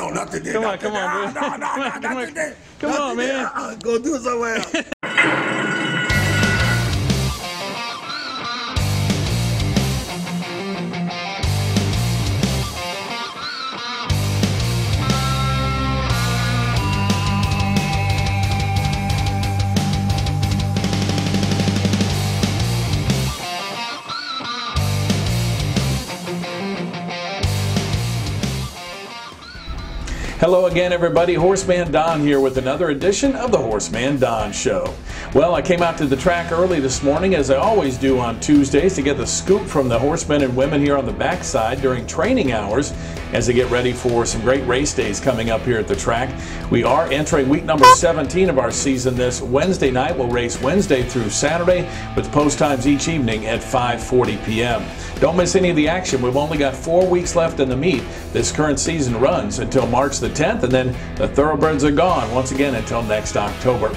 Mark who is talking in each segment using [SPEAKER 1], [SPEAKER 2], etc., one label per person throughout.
[SPEAKER 1] No, not today.
[SPEAKER 2] Come
[SPEAKER 1] not
[SPEAKER 2] on,
[SPEAKER 1] today.
[SPEAKER 2] come on,
[SPEAKER 1] No,
[SPEAKER 2] come
[SPEAKER 1] not
[SPEAKER 2] on.
[SPEAKER 1] today.
[SPEAKER 2] Come
[SPEAKER 1] Not
[SPEAKER 2] on,
[SPEAKER 1] today.
[SPEAKER 2] man.
[SPEAKER 1] Go do it somewhere else.
[SPEAKER 2] Hello again, everybody. HorseManDon here with another edition of the HorseManDon Show. Well, I came out to the track early this morning, as I always do on Tuesdays, to get the scoop from the horsemen and women here on the backside during training hours as they get ready for some great race days coming up here at the track. We are entering week number 17 of our season this Wednesday night. We'll race Wednesday through Saturday with post times each evening at 5:40 p.m. Don't miss any of the action. We've only got 4 weeks left in the meet. This current season runs until March the 10th, and then the Thoroughbreds are gone once again until next October.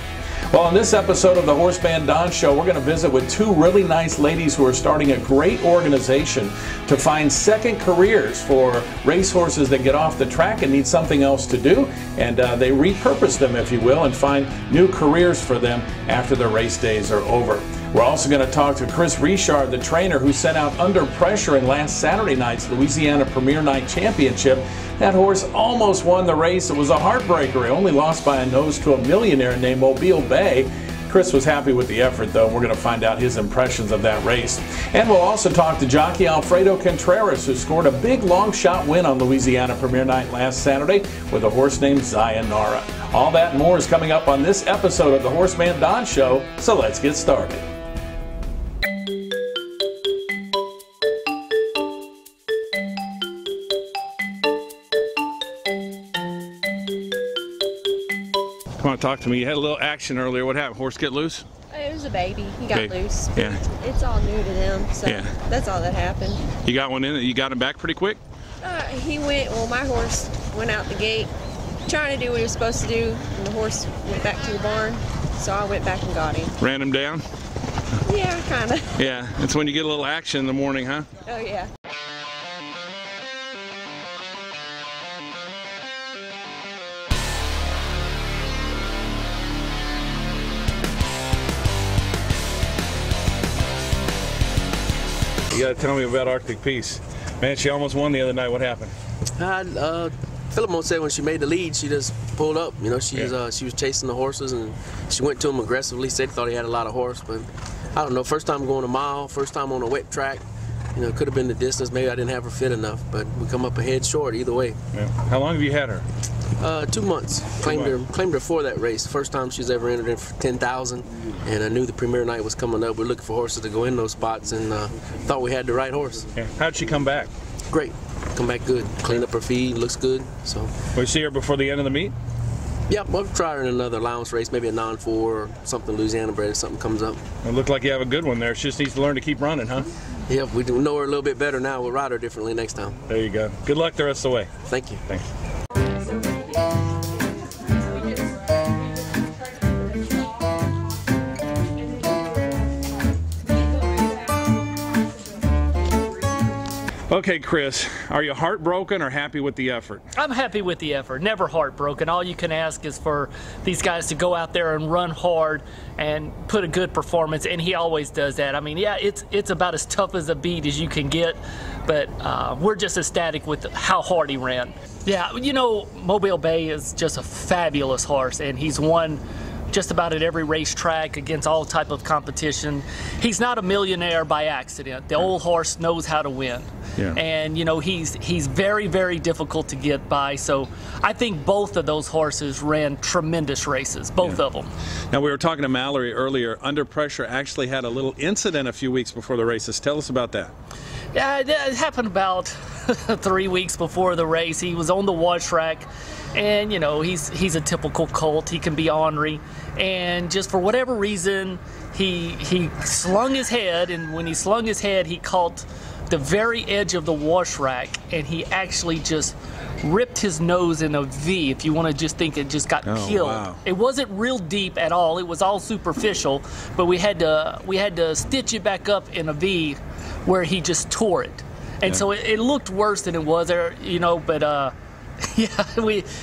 [SPEAKER 2] Well, on this episode of the HorseManDon Show, we're going to visit with two really nice ladies who are starting a great organization to find second careers for racehorses that get off the track and need something else to do, and they repurpose them, if you will, and find new careers for them after the race days are over. We're also going to talk to Chris Richard, the trainer who sent out Underpressure in last Saturday night's Louisiana Premier Night Championship. That horse almost won the race. It was a heartbreaker. He only lost by a nose to a millionaire named Mobile Bay. Chris was happy with the effort, though. We're going to find out his impressions of that race. And we'll also talk to jockey Alfredo Contreras, who scored a big long shot win on Louisiana Premier Night last Saturday with a horse named Sayonara. All that and more is coming up on this episode of the HorseManDon Show, so let's get started. Come on, talk to me. You had a little action earlier. What happened? Horse get loose?
[SPEAKER 3] It was a baby. He got loose.
[SPEAKER 2] Yeah.
[SPEAKER 3] It's all new to them, so
[SPEAKER 2] Yeah.
[SPEAKER 3] that's all that happened.
[SPEAKER 2] You got one in it? You got him back pretty quick?
[SPEAKER 3] My horse went out the gate trying to do what he was supposed to do, and the horse went back to the barn, so I went back and got him.
[SPEAKER 2] Ran him down?
[SPEAKER 3] Yeah, kind of.
[SPEAKER 2] Yeah, it's when you get a little action in the morning, huh?
[SPEAKER 3] Oh, yeah.
[SPEAKER 2] You gotta tell me about Arctic Peace. Man, she almost won the other night. What happened?
[SPEAKER 4] Philip said when she made the lead, she just pulled up. You know, she was chasing the horses, and she went to him aggressively. Said he thought he had a lot of horse, but I don't know. First time going a mile, first time on a wet track. You know, it could have been the distance. Maybe I didn't have her fit enough, but we come up ahead short either way.
[SPEAKER 2] Yeah. How long have you had her?
[SPEAKER 4] 2 months. Claimed her for that race. First time she's ever entered in for 10,000, and I knew the Premier Night was coming up. We're looking for horses to go in those spots, and thought we had the right horse.
[SPEAKER 2] Yeah. How'd she come back?
[SPEAKER 4] Great. Come back good. Clean up her feed. Looks good. So.
[SPEAKER 2] Will you see her before the end of the meet?
[SPEAKER 4] Yeah, we'll try her in another allowance race, maybe a non-4 or something Louisiana bred if something comes up.
[SPEAKER 2] It looked like you have a good one there. She just needs to learn to keep running, huh?
[SPEAKER 4] Yeah, we do know her a little bit better now. We'll ride her differently next time.
[SPEAKER 2] There you go. Good luck the rest of the way.
[SPEAKER 4] Thank you.
[SPEAKER 2] Thanks. Okay, Chris, are you heartbroken or happy with the effort?
[SPEAKER 5] I'm happy with the effort, never heartbroken. All you can ask is for these guys to go out there and run hard and put a good performance, and he always does that. I mean, yeah, it's about as tough as a beat as you can get, but we're just ecstatic with how hard he ran. Yeah, you know, Mobile Bay is just a fabulous horse, and he's won just about at every racetrack against all type of competition. He's not a millionaire by accident. The old horse knows how to win. Yeah. And you know, he's very, very difficult to get by. So I think both of those horses ran tremendous races, both of them.
[SPEAKER 2] Now, we were talking to Mallory earlier. Underpressure actually had a little incident a few weeks before the races. Tell us about that.
[SPEAKER 5] Yeah, it happened about 3 weeks before the race. He was on the wash rack, and you know, he's a typical colt. He can be ornery, and just for whatever reason, he slung his head, and when he slung his head, he caught the very edge of the wash rack, and he actually just ripped his nose in a V, if you want to just think it just got peeled. Wow. It wasn't real deep at all. It was all superficial, but we had to stitch it back up in a V where he just tore it. And so it looked worse than it was there, you know, but Yeah,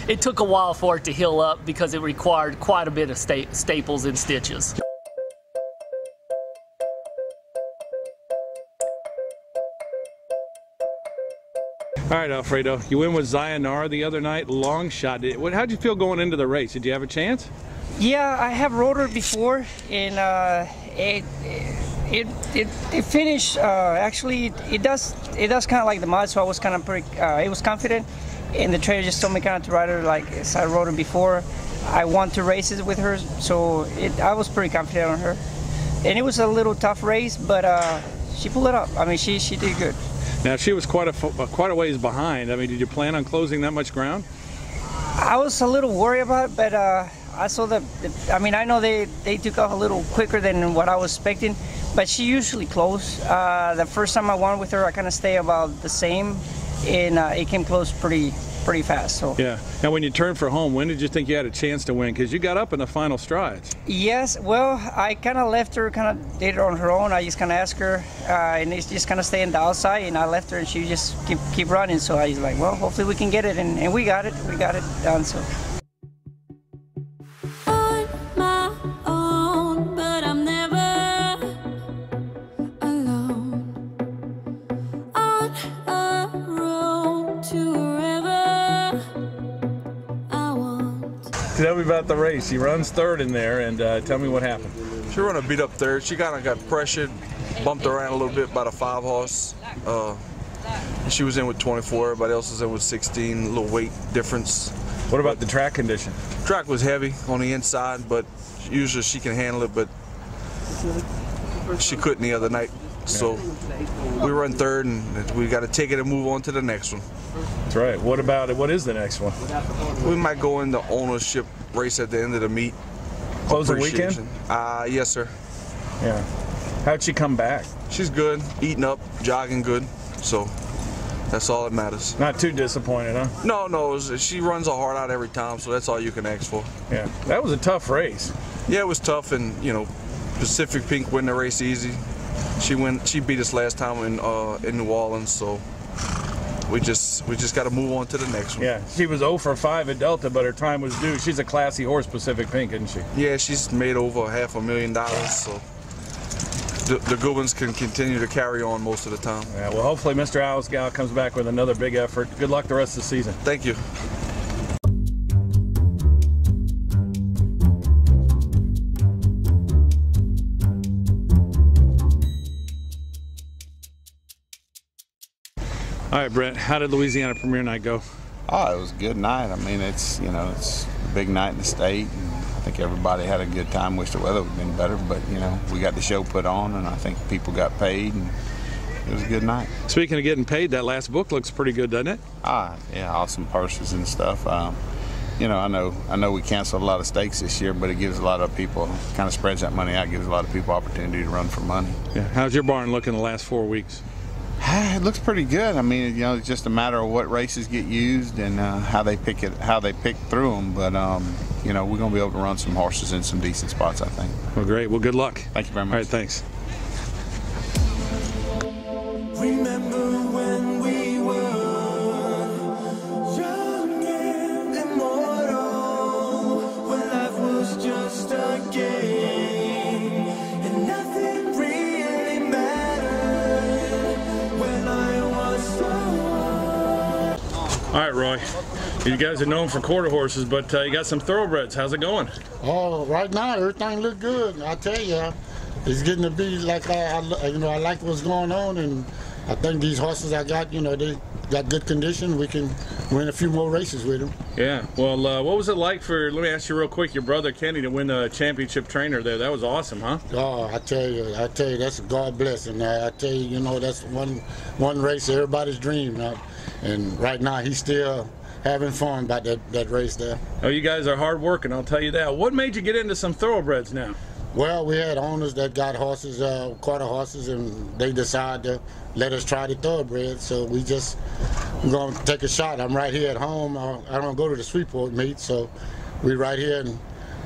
[SPEAKER 5] it took a while for it to heal up because it required quite a bit of staples and stitches.
[SPEAKER 2] All right, Alfredo, you win with Zayanara the other night, long shot. How'd you feel going into the race? Did you have a chance?
[SPEAKER 6] Yeah, I have rode her before, and it finished. Actually, it does kind of like the mud, so I was kind of pretty. It was confident, and the trainer just told me kind of to ride her like as I rode her before. I won 2 races with her, so I was pretty confident on her, and it was a little tough race, but she pulled it up. I mean, she did good.
[SPEAKER 2] Now she was quite a ways behind. I mean, did you plan on closing that much ground?
[SPEAKER 6] I was a little worried about it, but I saw I mean, I know they took off a little quicker than what I was expecting, but she usually close. The first time I won with her, I kind of stay about the same, and it came close pretty fast. So
[SPEAKER 2] yeah. Now, when you turned for home, when did you think you had a chance to win? Because you got up in the final strides.
[SPEAKER 6] Yes. Well, I kind of left her, kind of did it on her own. I just kind of asked her, and it's just kind of stay on the outside, and I left her, and she just keep running. So I was like, well, hopefully we can get it, and we got it. We got it done. So.
[SPEAKER 2] Tell me about the race. He runs third in there, and tell me what happened.
[SPEAKER 1] She ran a beat up third. She kind of got pressured, bumped around a little bit by the 5 horse. She was in with 24. Everybody else was in with 16. A little weight difference.
[SPEAKER 2] What about the track condition?
[SPEAKER 1] Track was heavy on the inside, but usually she can handle it, but she couldn't the other night. So we run third, and we got to take it and move on to the next one.
[SPEAKER 2] That's right. What about it? What is the next one?
[SPEAKER 1] We might go in the ownership race at the end of the meet.
[SPEAKER 2] Closing weekend?
[SPEAKER 1] Yes, sir.
[SPEAKER 2] Yeah. How'd she come back?
[SPEAKER 1] She's good, eating up, jogging good, so that's all that matters.
[SPEAKER 2] Not too disappointed, huh?
[SPEAKER 1] No, she runs her heart out every time, so that's all you can ask for.
[SPEAKER 2] Yeah, that was a tough race.
[SPEAKER 1] Yeah, it was tough, and Pacific Pink win the race easy. She beat us last time in New Orleans, so we just got to move on to the next one.
[SPEAKER 2] Yeah, she was 0 for 5 at Delta, but her time was due. She's a classy horse, Pacific Pink, isn't she?
[SPEAKER 1] Yeah, she's made over $500,000, so the good ones can continue to carry on most of the time.
[SPEAKER 2] Yeah, well, hopefully Mr. Owlscout comes back with another big effort. Good luck the rest of the season.
[SPEAKER 1] Thank you.
[SPEAKER 2] All right, Brett, how did Louisiana Premier Night go?
[SPEAKER 7] Oh, it was a good night. I mean, it's it's a big night in the state, and I think everybody had a good time. Wish the weather would have been better, but we got the show put on, and I think people got paid, and it was a good night.
[SPEAKER 2] Speaking of getting paid, that last book looks pretty good, doesn't it?
[SPEAKER 7] Yeah, awesome purses and stuff. I know we canceled a lot of stakes this year, but it gives a lot of people, kind of spreads that money out, gives a lot of people opportunity to run for money.
[SPEAKER 2] Yeah. How's your barn looking the last 4 weeks?
[SPEAKER 7] It looks pretty good. I mean, it's just a matter of what races get used and how they pick through them. But we're going to be able to run some horses in some decent spots, I think.
[SPEAKER 2] Well, great. Well, good luck.
[SPEAKER 7] Thank you very much.
[SPEAKER 2] All right, thanks.
[SPEAKER 8] Remember when we were young and immortal, when life was just a game and nothing really mattered, when I was so
[SPEAKER 2] All right, Roy. You guys are known for quarter horses, but you got some thoroughbreds. How's it going?
[SPEAKER 9] Oh, right now everything look good. I tell you, it's getting to be like I like what's going on, and I think these horses I got, they got good condition. We can win a few more races with them.
[SPEAKER 2] Yeah. Well, what was it like for? Let me ask you real quick. Your brother Kenny to win the championship trainer there. That was awesome, huh?
[SPEAKER 9] Oh, I tell you, that's a God blessing. I tell you, that's one race everybody's dream. And right now he's still having fun about that race there.
[SPEAKER 2] Oh, you guys are hard working, I'll tell you that. What made you get into some thoroughbreds now?
[SPEAKER 9] Well, we had owners that got horses, quarter horses, and they decided to let us try the thoroughbred. So we're going to take a shot. I'm right here at home. I don't go to the Sweetport meet, so we're right here and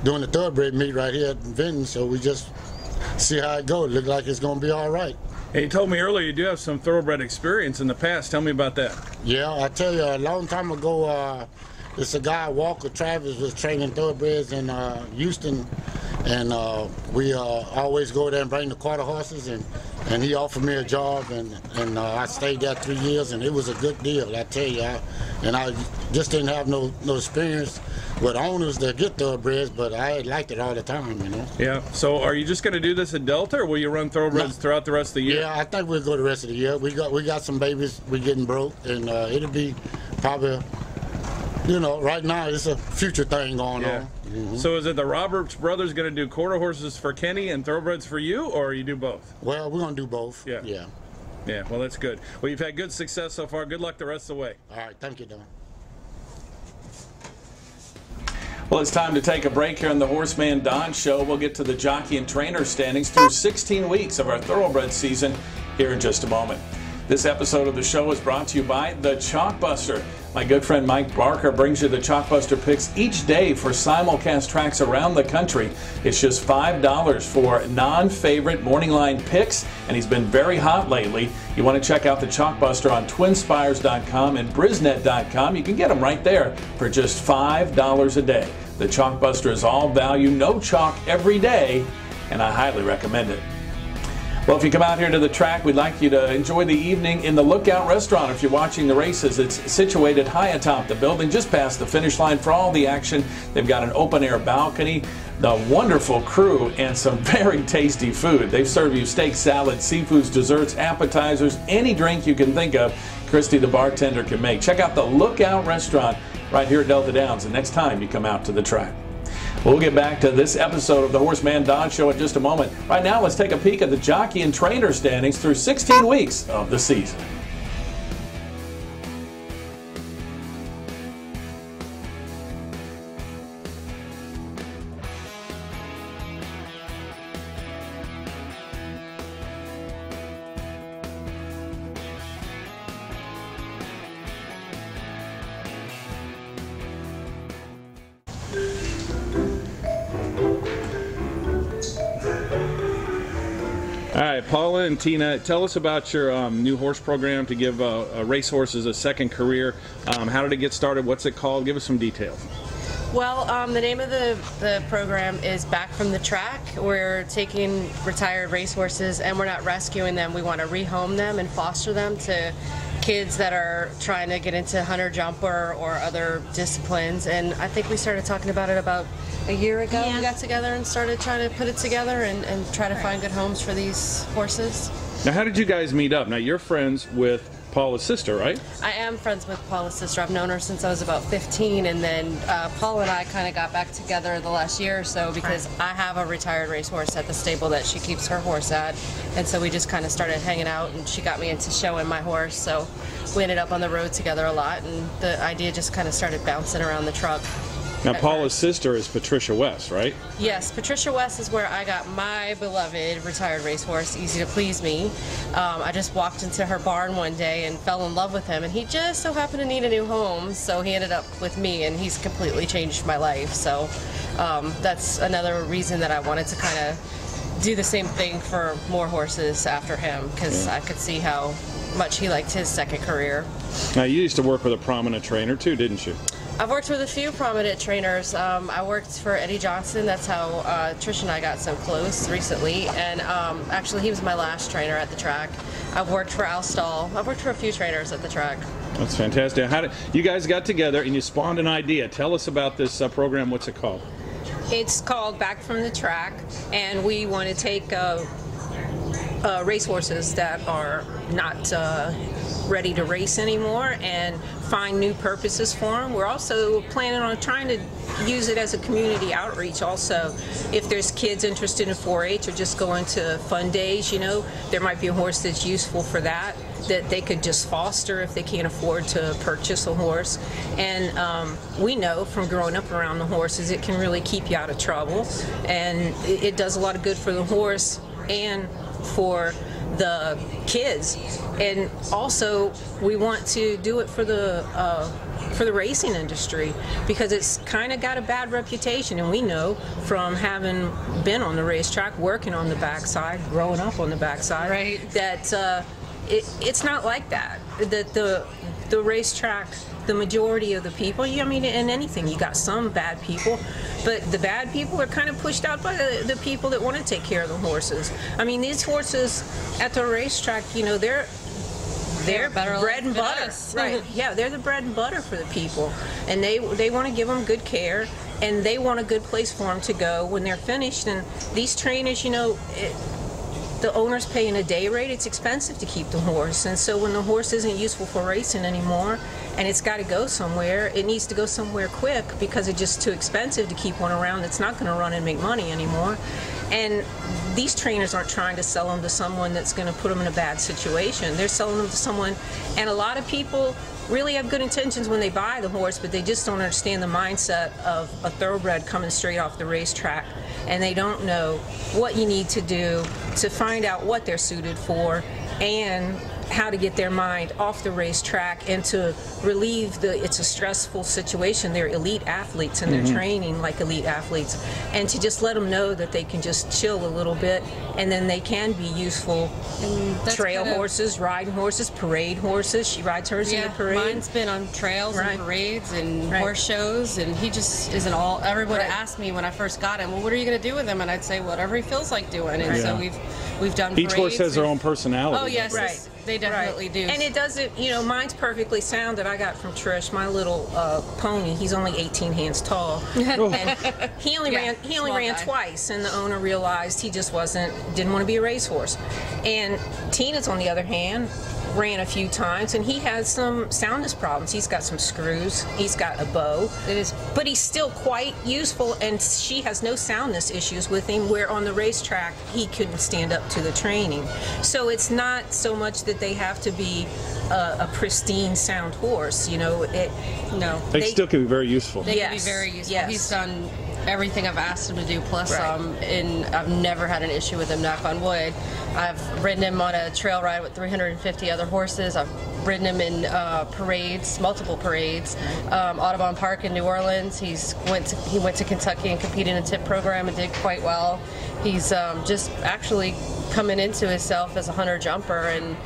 [SPEAKER 9] doing the thoroughbred meet right here at Vinton. So we just see how it goes. It looks like it's going to be all right.
[SPEAKER 2] Hey, you told me earlier you do have some thoroughbred experience in the past. Tell me about that.
[SPEAKER 9] Yeah, I tell you, a long time ago, it's a guy, Walker Travis, was training thoroughbreds in Houston, and we always go there and bring the quarter horses, and he offered me a job, and I stayed there 3 years, and it was a good deal, I tell you. And I just didn't have no experience with owners that get thoroughbreds, but I liked it all the time, you know.
[SPEAKER 2] Yeah. So are you just going to do this at Delta, or will you run thoroughbreds throughout the rest of the year?
[SPEAKER 9] Yeah, I think we'll go the rest of the year. We got some babies. We're getting broke, and it'll be probably, you know, right now it's a future thing going on. Mm-hmm.
[SPEAKER 2] So is it the Roberts brothers going to do quarter horses for Kenny and thoroughbreds for you, or you do both?
[SPEAKER 9] Well, we're going to do both.
[SPEAKER 2] Yeah.
[SPEAKER 9] Yeah.
[SPEAKER 2] Yeah, well, that's good. Well, you've had good success so far. Good luck the rest of the way.
[SPEAKER 9] All right, thank you, Don.
[SPEAKER 2] Well, it's time to take a break here on the HorseManDon Show. We'll get to the jockey and trainer standings through 16 weeks of our thoroughbred season here in just a moment. This episode of the show is brought to you by the Chalkbuster. My good friend Mike Barker brings you the Chalkbuster picks each day for simulcast tracks around the country. It's just $5 for non-favorite morning line picks, and he's been very hot lately. You want to check out the Chalkbuster on twinspires.com and brisnet.com. You can get them right there for just $5 a day. The Chalkbuster is all value, no chalk every day, and I highly recommend it. Well, if you come out here to the track, we'd like you to enjoy the evening in the Lookout Restaurant. If you're watching the races, it's situated high atop the building, just past the finish line for all the action. They've got an open-air balcony, the wonderful crew, and some very tasty food. They serve you steak, salad, seafoods, desserts, appetizers, any drink you can think of, Christy, the bartender, can make. Check out the Lookout Restaurant right here at Delta Downs the next time you come out to the track. We'll get back to this episode of the HorseManDon Show in just a moment. Right now, let's take a peek at the jockey and trainer standings through 16 weeks of the season. All right, Paula and Tina, tell us about your new horse program to give racehorses a second career. How did it get started? What's it called? Give us some details.
[SPEAKER 10] Well, the name of the program is Back from the Track. We're taking retired racehorses and we're not rescuing them. We want to rehome them and foster them to kids that are trying to get into hunter jumper or other disciplines. And I think we started talking about it about a year ago. Yeah. We got together and started trying to put it together and try to find good homes for these horses.
[SPEAKER 2] Now, how did you guys meet up? Now, you're friends with Paula's sister, right?
[SPEAKER 10] I am friends with Paula's sister. I've known her since I was about 15, and then Paula and I kind of got back together the last year or so because I have a retired racehorse at the stable that she keeps her horse at, and so we just kind of started hanging out, and she got me into showing my horse, so we ended up on the road together a lot, and the idea just kind of started bouncing around the truck.
[SPEAKER 2] Now, Paula's sister is Patricia West, right?
[SPEAKER 10] Yes, Patricia West is where I got my beloved retired racehorse, Easy to Please Me. I just walked into her barn one day and fell in love with him, and he just so happened to need a new home, so he ended up with me, and he's completely changed my life. So that's another reason that I wanted to kind of do the same thing for more horses after him, because I could see how much he liked his second career.
[SPEAKER 2] Now, you used to work with a prominent trainer too, didn't you?
[SPEAKER 10] I've worked with a few prominent trainers. I worked for Eddie Johnson. That's how Trish and I got so close recently. And actually, he was my last trainer at the track. I've worked for Al Stahl. I've worked for a few trainers at the track.
[SPEAKER 2] That's fantastic. How did you guys got together and you spawned an idea? Tell us about this program. What's it called?
[SPEAKER 11] It's called Back from the Track, and we want to take racehorses that are not ready to race anymore and find new purposes for them. We're also planning on trying to use it as a community outreach also. If there's kids interested in 4-H or just going to fun days, you know, there might be a horse that's useful for that they could just foster if they can't afford to purchase a horse. And we know from growing up around the horses, it can really keep you out of trouble, and it does a lot of good for the horse and for the kids. And also we want to do it for the for the racing industry, because it's kind of got a bad reputation, and we know from having been on the racetrack, working on the backside, growing up on the backside,
[SPEAKER 10] right,
[SPEAKER 11] that it's not like that. That the racetrack, the majority of the people, I mean, in anything, you got some bad people, but the bad people are kind of pushed out by the people that want to take care of the horses. I mean, these horses at the racetrack, you know, they're bread and butter, right? Yeah, they're the bread and butter for the people, and they want to give them good care, and they want a good place for them to go when they're finished. And these trainers, you know, the owner's paying a day rate. It's expensive to keep the horse, and so when the horse isn't useful for racing anymore, and it's got to go somewhere, it needs to go somewhere quick because it's just too expensive to keep one around that's not going to run and make money anymore. And these trainers aren't trying to sell them to someone that's going to put them in a bad situation. They're selling them to someone, and a lot of people really have good intentions when they buy the horse, but they just don't understand the mindset of a thoroughbred coming straight off the racetrack, and they don't know what you need to do to find out what they're suited for and how to get their mind off the racetrack and to relieve it's a stressful situation. They're elite athletes and they're training like elite athletes, and to just let them know that they can just chill a little bit, and then they can be useful trail horses, riding horses, parade horses. She rides hers in the parade.
[SPEAKER 10] Mine's been on trails and parades and horse shows, and he just isn't all. Everyone asked me when I first got him, well, what are you going to do with him? And I'd say whatever he feels like doing. And so we've done
[SPEAKER 2] each horse has their own personality.
[SPEAKER 10] Oh yes,
[SPEAKER 11] right.
[SPEAKER 10] They definitely do.
[SPEAKER 11] And it doesn't, you know, mine's perfectly sound that I got from Trish, my little pony. He's only 18 hands tall. And he only ran twice, and the owner realized he just didn't want to be a racehorse. And Tina's, on the other hand, ran a few times, and he has some soundness problems. He's got some screws, he's got a bow, but he's still quite useful, and she has no soundness issues with him, where on the racetrack he couldn't stand up to the training. So it's not so much that they have to be a pristine sound horse, you know.
[SPEAKER 2] They still can be very useful.
[SPEAKER 10] They can be very useful.
[SPEAKER 11] Yes.
[SPEAKER 10] He's done everything I've asked him to do, plus some, and I've never had an issue with him, knock on wood. I've ridden him on a trail ride with 350 other horses. I've ridden him in parades, multiple parades. Audubon Park in New Orleans. He went to Kentucky and competed in a tip program and did quite well. He's just actually coming into himself as a hunter jumper, and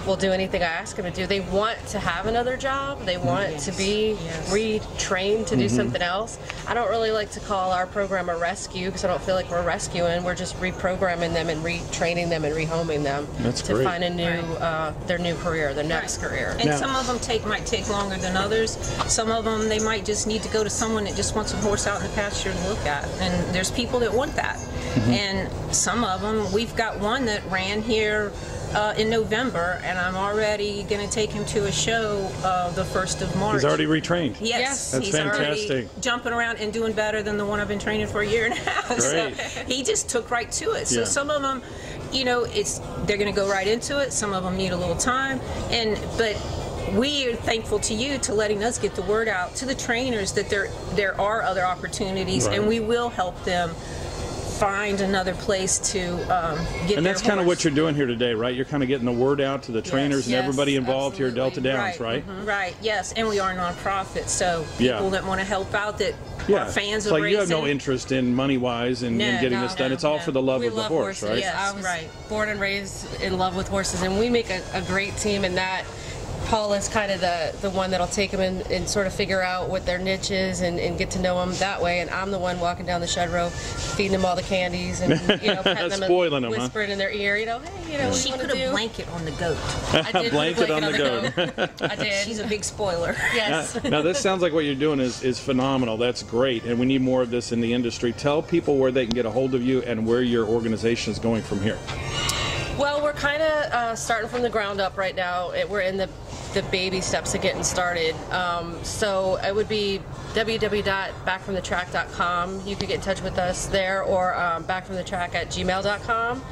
[SPEAKER 10] will do anything I ask him to do. They want to have another job. They want to be retrained to do something else. I don't really like to call our program a rescue, because I don't feel like we're rescuing. We're just reprogramming them and retraining them and rehoming them to find a new their new career, their next career.
[SPEAKER 11] And some of them might take longer than others. Some of them, they might just need to go to someone that just wants a horse out in the pasture to look at. And there's people that want that. And some of them, we've got one that ran here in November, and I'm already going to take him to a show the 1st of March.
[SPEAKER 2] He's already retrained.
[SPEAKER 11] Yes,
[SPEAKER 2] that's
[SPEAKER 11] he's
[SPEAKER 2] fantastic.
[SPEAKER 11] Already jumping around and doing better than the one I've been training for a year and a half.
[SPEAKER 2] Great.
[SPEAKER 11] So he just took right to it. So some of them, you know, they're going to go right into it. Some of them need a little time, but we are thankful to you to letting us get the word out to the trainers that there are other opportunities, and we will help them find another place to get.
[SPEAKER 2] And that's kind of what you're doing here today, right? You're kind of getting the word out to the trainers and everybody involved here at Delta Downs, right?
[SPEAKER 11] Right, yes. And we are a nonprofit, so people that want to help out, that are fans of
[SPEAKER 2] like
[SPEAKER 11] racing.
[SPEAKER 2] You have no interest in money-wise in getting this done. It's all for the love of the horse,
[SPEAKER 10] horses.
[SPEAKER 2] right?
[SPEAKER 10] Yes, I was born and raised in love with horses, and we make a great team in that. Paula's kind of the one that'll take them in and sort of figure out what their niche is and get to know them that way. And I'm the one walking down the shed row, feeding them all the candies and petting them and whispering in their ear, hey,
[SPEAKER 11] she put a blanket on the goat.
[SPEAKER 10] I did
[SPEAKER 2] blanket on the goat.
[SPEAKER 10] I did.
[SPEAKER 11] She's a big spoiler.
[SPEAKER 10] Yes.
[SPEAKER 2] Now this sounds like what you're doing is phenomenal. That's great, and we need more of this in the industry. Tell people where they can get a hold of you and where your organization is going from here.
[SPEAKER 10] Well, we're kind of starting from the ground up right now. We're in the baby steps of getting started. So it would be www.backfromthetrack.com. You could get in touch with us there, or backfromthetrack@gmail.com.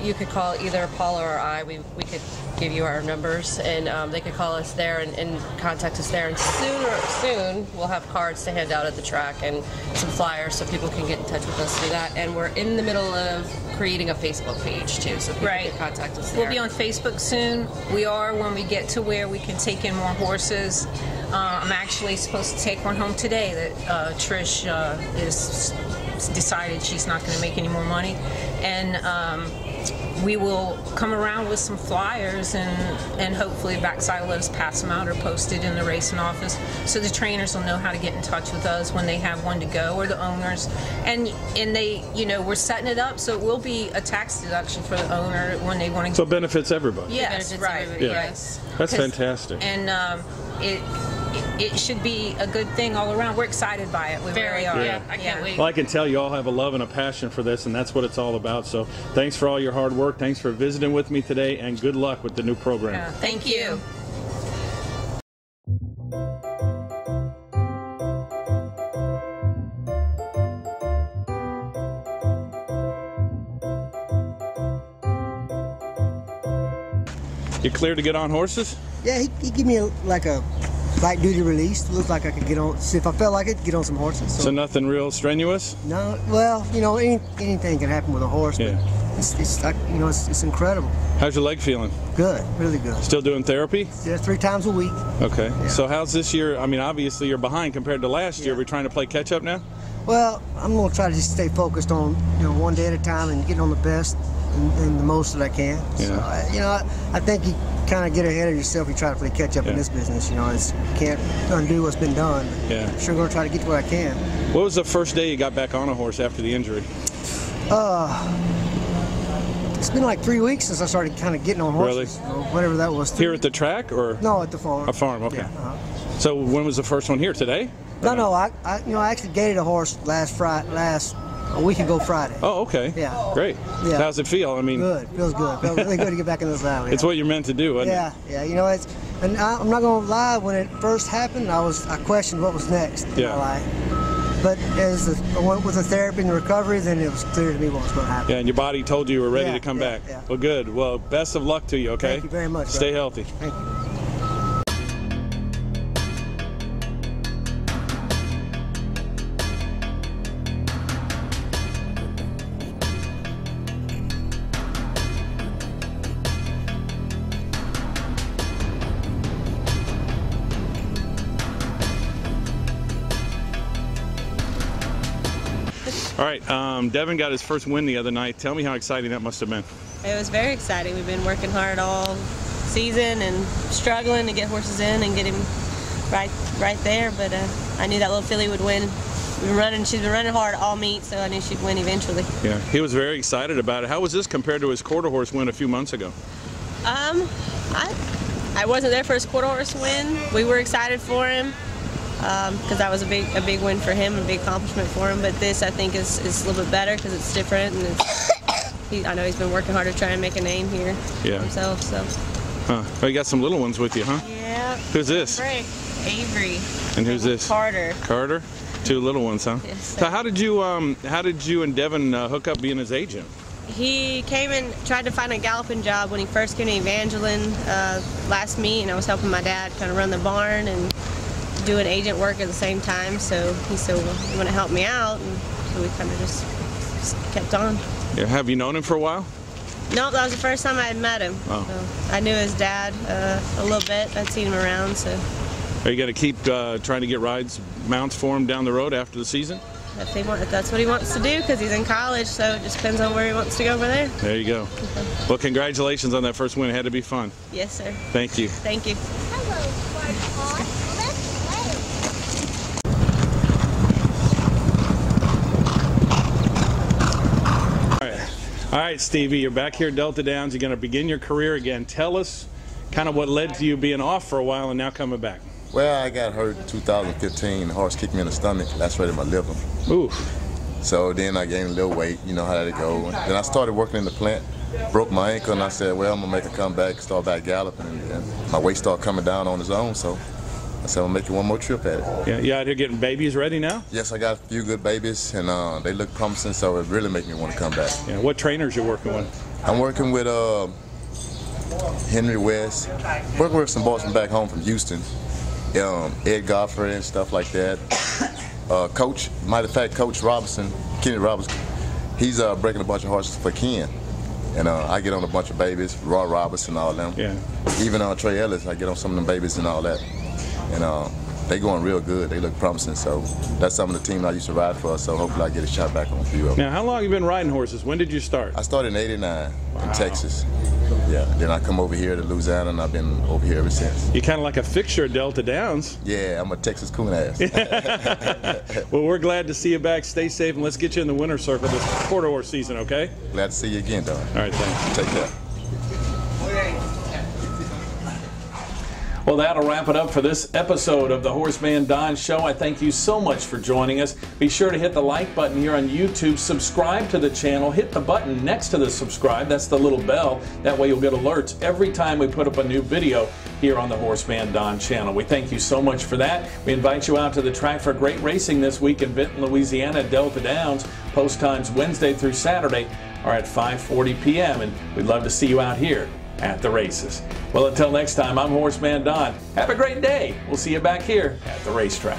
[SPEAKER 10] You could call either Paula or I. We could give you our numbers, and they could call us there and contact us there. And soon we'll have cards to hand out at the track and some flyers so people can get in touch with us through that. And we're in the middle of creating a Facebook page too, so people can contact us there.
[SPEAKER 11] We'll be on Facebook soon. We are, when we get to where we can take in more horses. I'm actually supposed to take one home today that Trish is decided she's not going to make any more money. And we will come around with some flyers and hopefully backside will let us pass them out or post it in the racing office so the trainers will know how to get in touch with us when they have one to go, or the owners. And they, you know, we're setting it up so it will be a tax deduction for the owner when they want to.
[SPEAKER 2] So it benefits everybody.
[SPEAKER 11] Yes, right.
[SPEAKER 2] Yeah.
[SPEAKER 11] Yes.
[SPEAKER 2] That's fantastic.
[SPEAKER 11] And it should be a good thing all around. We're excited by it. We really are.
[SPEAKER 2] Yeah.
[SPEAKER 11] I can't wait.
[SPEAKER 2] Well, I can tell you all have a love and a passion for this, and that's what it's all about. So thanks for all your hard work. Thanks for visiting with me today, and good luck with the new program.
[SPEAKER 11] Yeah, thank you.
[SPEAKER 2] You clear to get on horses?
[SPEAKER 12] Yeah, he gave me like a light duty release. Looked like I could get on, see if I felt like it, get on some horses.
[SPEAKER 2] So nothing real strenuous?
[SPEAKER 12] No, well, you know, anything can happen with a horse,
[SPEAKER 2] yeah.
[SPEAKER 12] But it's like, you know, it's incredible.
[SPEAKER 2] How's your leg feeling?
[SPEAKER 12] Good, really good.
[SPEAKER 2] Still doing therapy?
[SPEAKER 12] Yeah, 3 times a week.
[SPEAKER 2] Okay.
[SPEAKER 12] Yeah.
[SPEAKER 2] So how's this year? I mean, obviously you're behind compared to last year. We're trying to play catch up now?
[SPEAKER 12] Well, I'm going to try to just stay focused on, you know, one day at a time and get on the best and the most that I can.
[SPEAKER 2] Yeah.
[SPEAKER 12] So, you know, I think you kind of get ahead of yourself. You try to play catch up in this business. You know, you can't undo what's been done.
[SPEAKER 2] Yeah.
[SPEAKER 12] I'm sure going to try to get to where I can.
[SPEAKER 2] What was the first day you got back on a horse after the injury?
[SPEAKER 12] It's been like 3 weeks since I started kind of getting on horses.
[SPEAKER 2] Really?
[SPEAKER 12] Or whatever that was.
[SPEAKER 2] Here at the track or?
[SPEAKER 12] No, at the farm.
[SPEAKER 2] A farm, okay.
[SPEAKER 12] Yeah,
[SPEAKER 2] So when was the first one here? Today?
[SPEAKER 12] No, I actually gated a horse a week ago Friday.
[SPEAKER 2] Oh, okay.
[SPEAKER 12] Yeah.
[SPEAKER 2] Great.
[SPEAKER 12] Yeah.
[SPEAKER 2] How's it feel? I mean,
[SPEAKER 12] good. Feels good. Felt really good to get back in the saddle.
[SPEAKER 2] It's what you're meant to do, isn't it?
[SPEAKER 12] Yeah. You know, and I'm not gonna lie. When it first happened, I questioned what was next.
[SPEAKER 2] Yeah.
[SPEAKER 12] But as I went with the therapy and the recovery, then it was clear to me what was going to happen.
[SPEAKER 2] Yeah, and your body told you were ready to come back.
[SPEAKER 12] Yeah.
[SPEAKER 2] Well, good. Well, best of luck to you. Okay.
[SPEAKER 12] Thank you very much.
[SPEAKER 2] Stay
[SPEAKER 12] brother.
[SPEAKER 2] healthy.
[SPEAKER 12] Thank you.
[SPEAKER 2] All right, Devin got his first win the other night. Tell me how exciting that must have been.
[SPEAKER 13] It was very exciting. We've been working hard all season and struggling to get horses in and get him right there. But I knew that little filly would win. She's been running hard all meet, so I knew she'd win eventually.
[SPEAKER 2] Yeah, he was very excited about it. How was this compared to his quarter horse win a few months ago?
[SPEAKER 13] I wasn't there for his quarter horse win. We were excited for him. Because that was a big win for him, a big accomplishment for him. But this, I think, is a little bit better because it's different, and I know he's been working hard to try and make a name here himself. So.
[SPEAKER 2] Huh? Well, you got some little ones with you, huh?
[SPEAKER 13] Yeah.
[SPEAKER 2] Who's this?
[SPEAKER 13] Avery.
[SPEAKER 2] And who's this?
[SPEAKER 13] Carter.
[SPEAKER 2] Carter. 2 little ones, huh?
[SPEAKER 13] Yes.
[SPEAKER 2] So how did you and Devin hook up being his agent?
[SPEAKER 13] He came and tried to find a galloping job when he first came to Evangeline last meet, and I was helping my dad kind of run the barn and doing agent work at the same time, so he said, well, you want to help me out? And so we kind of just kept on.
[SPEAKER 2] Yeah, have you known him for a while?
[SPEAKER 13] No, that was the first time I had met him.
[SPEAKER 2] Oh.
[SPEAKER 13] So I knew his dad a little bit. I'd seen him around, so.
[SPEAKER 2] Are you going to keep trying to get mounts for him down the road after the season?
[SPEAKER 13] If that's what he wants to do, because he's in college, so it just depends on where he wants to go over there.
[SPEAKER 2] There you go. Well, congratulations on that first win. It had to be fun.
[SPEAKER 13] Yes, sir.
[SPEAKER 2] Thank you.
[SPEAKER 13] Thank you.
[SPEAKER 2] All right, Stevie, you're back here at Delta Downs. You're going to begin your career again. Tell us kind of what led to you being off for a while and now coming back.
[SPEAKER 14] Well, I got hurt in 2015. The horse kicked me in the stomach, lacerated my liver.
[SPEAKER 2] Oof.
[SPEAKER 14] So then I gained a little weight, you know how that go. Then I started working in the plant, broke my ankle, and I said, well, I'm going to make a comeback, start back galloping. And my weight started coming down on its own, so I said, I'm going to make one more trip at it.
[SPEAKER 2] Yeah, you out here getting babies ready now?
[SPEAKER 14] Yes, I got a few good babies, and they look promising, so it really makes me want to come back.
[SPEAKER 2] Yeah, what trainers you working with?
[SPEAKER 14] I'm working with Henry West, working with some boys from back home from Houston, Ed Godfrey and stuff like that. Coach, matter of fact, Coach Robinson, Kenny Robinson, he's breaking a bunch of horses for Ken. And I get on a bunch of babies, Roy Robertson and all them.
[SPEAKER 2] Yeah.
[SPEAKER 14] Even Trey Ellis, I get on some of them babies and all that. And they going real good. They look promising. So that's some of the team I used to ride for. So hopefully I get a shot back on a few of them.
[SPEAKER 2] Now, how long have you been riding horses? When did you start?
[SPEAKER 14] I started in '89 in Texas. Yeah. Then I come over here to Louisiana, and I've been over here ever since.
[SPEAKER 2] You're kind of like a fixture at Delta Downs.
[SPEAKER 14] Yeah, I'm a Texas coon ass.
[SPEAKER 2] Well, we're glad to see you back. Stay safe, and let's get you in the winner's circle this quarter horse season, okay?
[SPEAKER 14] Glad to see you again, Don.
[SPEAKER 2] All right, thanks.
[SPEAKER 14] Take care.
[SPEAKER 2] Well, that'll wrap it up for this episode of the HorseManDon Show. I thank you so much for joining us. Be sure to hit the like button here on YouTube. Subscribe to the channel. Hit the button next to the subscribe. That's the little bell. That way you'll get alerts every time we put up a new video here on the HorseManDon channel. We thank you so much for that. We invite you out to the track for great racing this week in Benton, Louisiana at Delta Downs. Post times Wednesday through Saturday are at 5:40 p.m. and we'd love to see you out here at the races. Well, until next time, I'm HorseManDon. Have a great day. We'll see you back here at the racetrack.